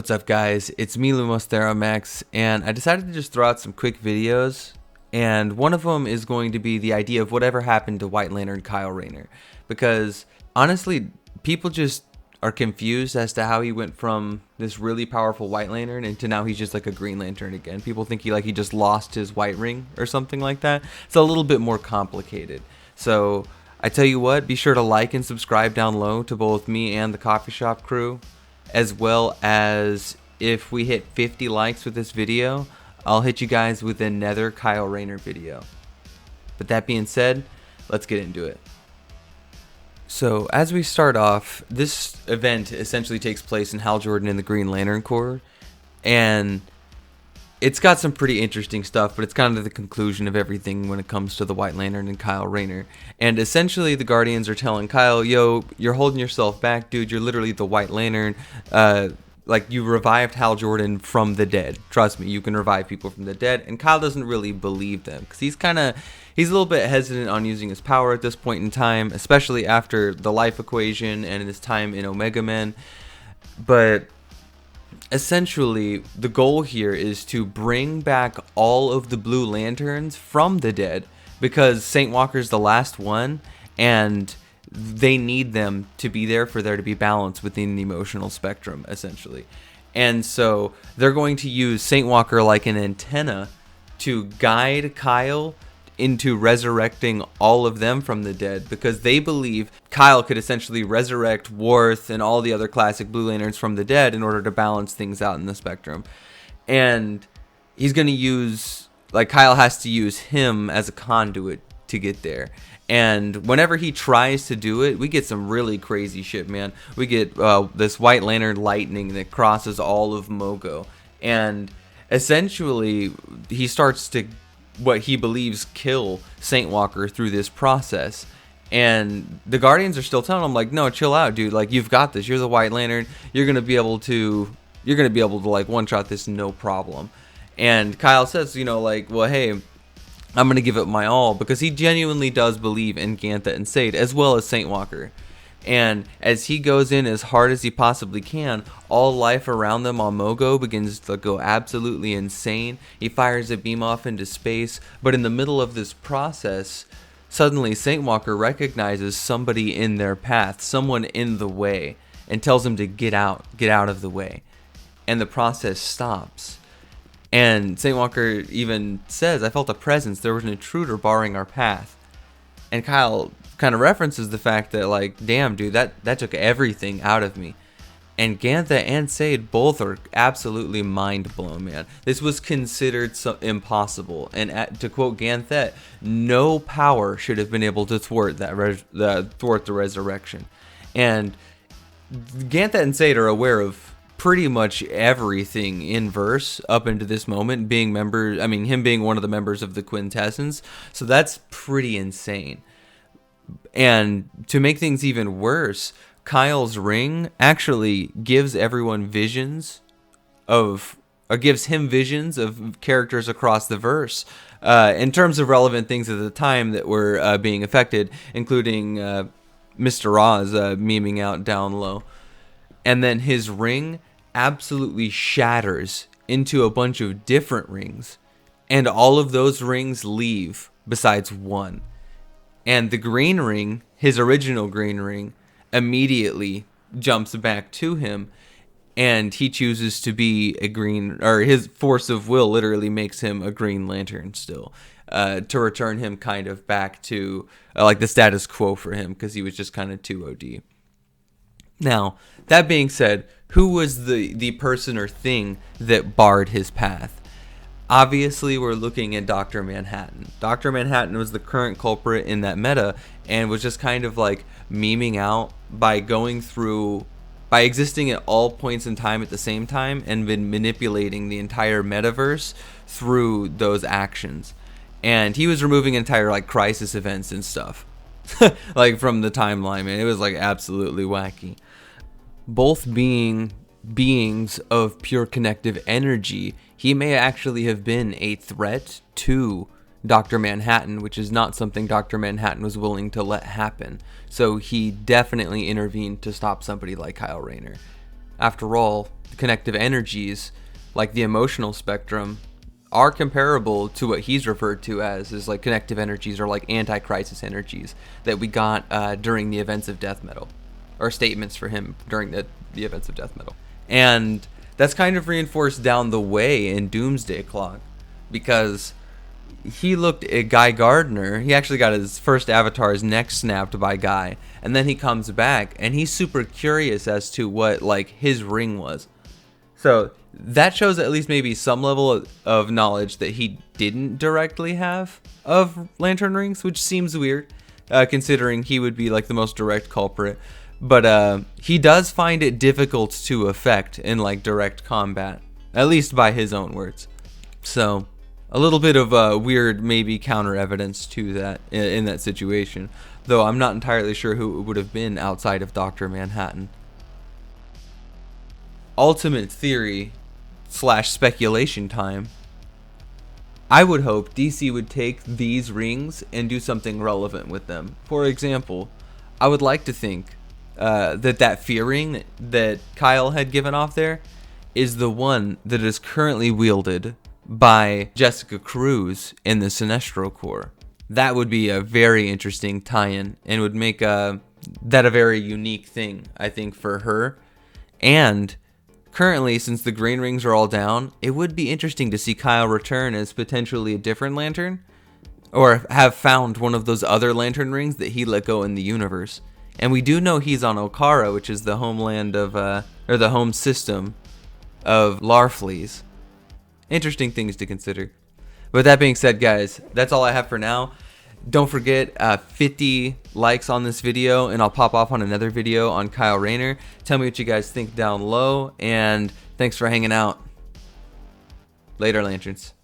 What's up, guys? It's me, Lumos Theromax, and I decided to just throw out some quick videos, and one of them is going to be the idea of whatever happened to White Lantern Kyle Rayner, because honestly, people just are confused as to how he went from this really powerful White Lantern into now he's just like a Green Lantern again. People think he just lost his white ring or something like that. It's a little bit more complicated. So I tell you what, be sure to like and subscribe down low to both me and the coffee shop crew, as well as if we hit 50 likes with this video, I'll hit you guys with another Kyle Rayner video. But that being said, let's get into it. So as we start off, this event essentially takes place in Hal Jordan in the Green Lantern Corps, and it's got some pretty interesting stuff, but it's kind of the conclusion of everything when it comes to the White Lantern and Kyle Rayner. And essentially the Guardians are telling Kyle, yo, you're holding yourself back, dude, you're literally the White Lantern. Like, you revived Hal Jordan from the dead. Trust me, you can revive people from the dead. And Kyle doesn't really believe them, because he's a little bit hesitant on using his power at this point in time, especially after the life equation and his time in Omega Man. But essentially, the goal here is to bring back all of the Blue Lanterns from the dead, because Saint Walker's the last one, and they need them to be there for there to be balance within the emotional spectrum, essentially. And so they're going to use Saint Walker like an antenna to guide Kyle into resurrecting all of them from the dead, because they believe Kyle could essentially resurrect Worth and all the other classic Blue Lanterns from the dead in order to balance things out in the spectrum. And he's going to use, like, Kyle has to use him as a conduit to get there. And whenever he tries to do it, we get some really crazy shit, man. We get this White Lantern lightning that crosses all of Mogo, and essentially he starts to, what he believes, kill Saint Walker through this process. And the Guardians are still telling him, like, no, chill out, dude, like, you've got this, you're the White Lantern, you're gonna be able to like one-shot this, no problem. And Kyle says, you know, like, well, hey, I'm gonna give it my all, because he genuinely does believe in Ganthet and Sade as well as Saint Walker. And as he goes in as hard as he possibly can, all life around them on Mogo begins to go absolutely insane. He fires a beam off into space, but in the middle of this process, suddenly Saint Walker recognizes somebody in their path, someone in the way, and tells him to get out of the way. And the process stops. And Saint Walker even says, I felt a presence, there was an intruder barring our path. And Kyle kind of references the fact that, like, damn, dude, that took everything out of me. And Ganthet and Sade both are absolutely mind blown, man. This was considered impossible, and to quote Ganthet, no power should have been able to thwart the resurrection. And Ganthet and Sade are aware of pretty much everything in verse up into this moment, being him being one of the members of the Quintessence, so that's pretty insane. And to make things even worse, Kyle's ring actually gives everyone visions gives him visions of characters across the verse, in terms of relevant things at the time that were being affected, including Mr. Oz memeing out down low. And then his ring absolutely shatters into a bunch of different rings, and all of those rings leave besides one. And the green ring, his original green ring, immediately jumps back to him, and he chooses to be a green, or his force of will literally makes him a Green Lantern still, to return him kind of back to like the status quo for him, because he was just kind of too OD. Now, that being said, who was the person or thing that barred his path? Obviously, we're looking at Dr. Manhattan. Dr. Manhattan was the current culprit in that meta, and was just kind of like memeing out by existing at all points in time at the same time, and been manipulating the entire metaverse through those actions. And he was removing entire, like, crisis events and stuff like from the timeline, man. It was like absolutely wacky. Both being beings of pure connective energy, he may actually have been a threat to Dr. Manhattan, which is not something Dr. Manhattan was willing to let happen. So he definitely intervened to stop somebody like Kyle Rayner. After all, connective energies, like the emotional spectrum, are comparable to what he's referred to as like connective energies, or like anti-crisis energies that we got during the events of death metal, or statements for him during the events of death metal. And that's kind of reinforced down the way in Doomsday Clock, because he looked at Guy Gardner. He actually got his first avatar's neck snapped by Guy, and then he comes back and he's super curious as to what like his ring was. So that shows at least maybe some level of knowledge that he didn't directly have of lantern rings, which seems weird, considering he would be like the most direct culprit. But he does find it difficult to affect in like direct combat, at least by his own words. So a little bit of weird maybe counter evidence to that in that situation, though I'm not entirely sure who it would have been outside of Dr. Manhattan. Ultimate theory / speculation time. I would hope DC would take these rings and do something relevant with them. For example, I would like to think that fear ring that Kyle had given off there is the one that is currently wielded by Jessica Cruz in the Sinestro Corps. That would be a very interesting tie-in, and would make that a very unique thing, I think, for her. And currently, since the green rings are all down, it would be interesting to see Kyle return as potentially a different lantern, or have found one of those other lantern rings that he let go in the universe. And we do know he's on Okara, which is the homeland of, or the home system of Larfleeze. Interesting things to consider. But that being said, guys, that's all I have for now. Don't forget, 50 likes on this video, and I'll pop off on another video on Kyle Rayner. Tell me what you guys think down low, and thanks for hanging out. Later, Lanterns.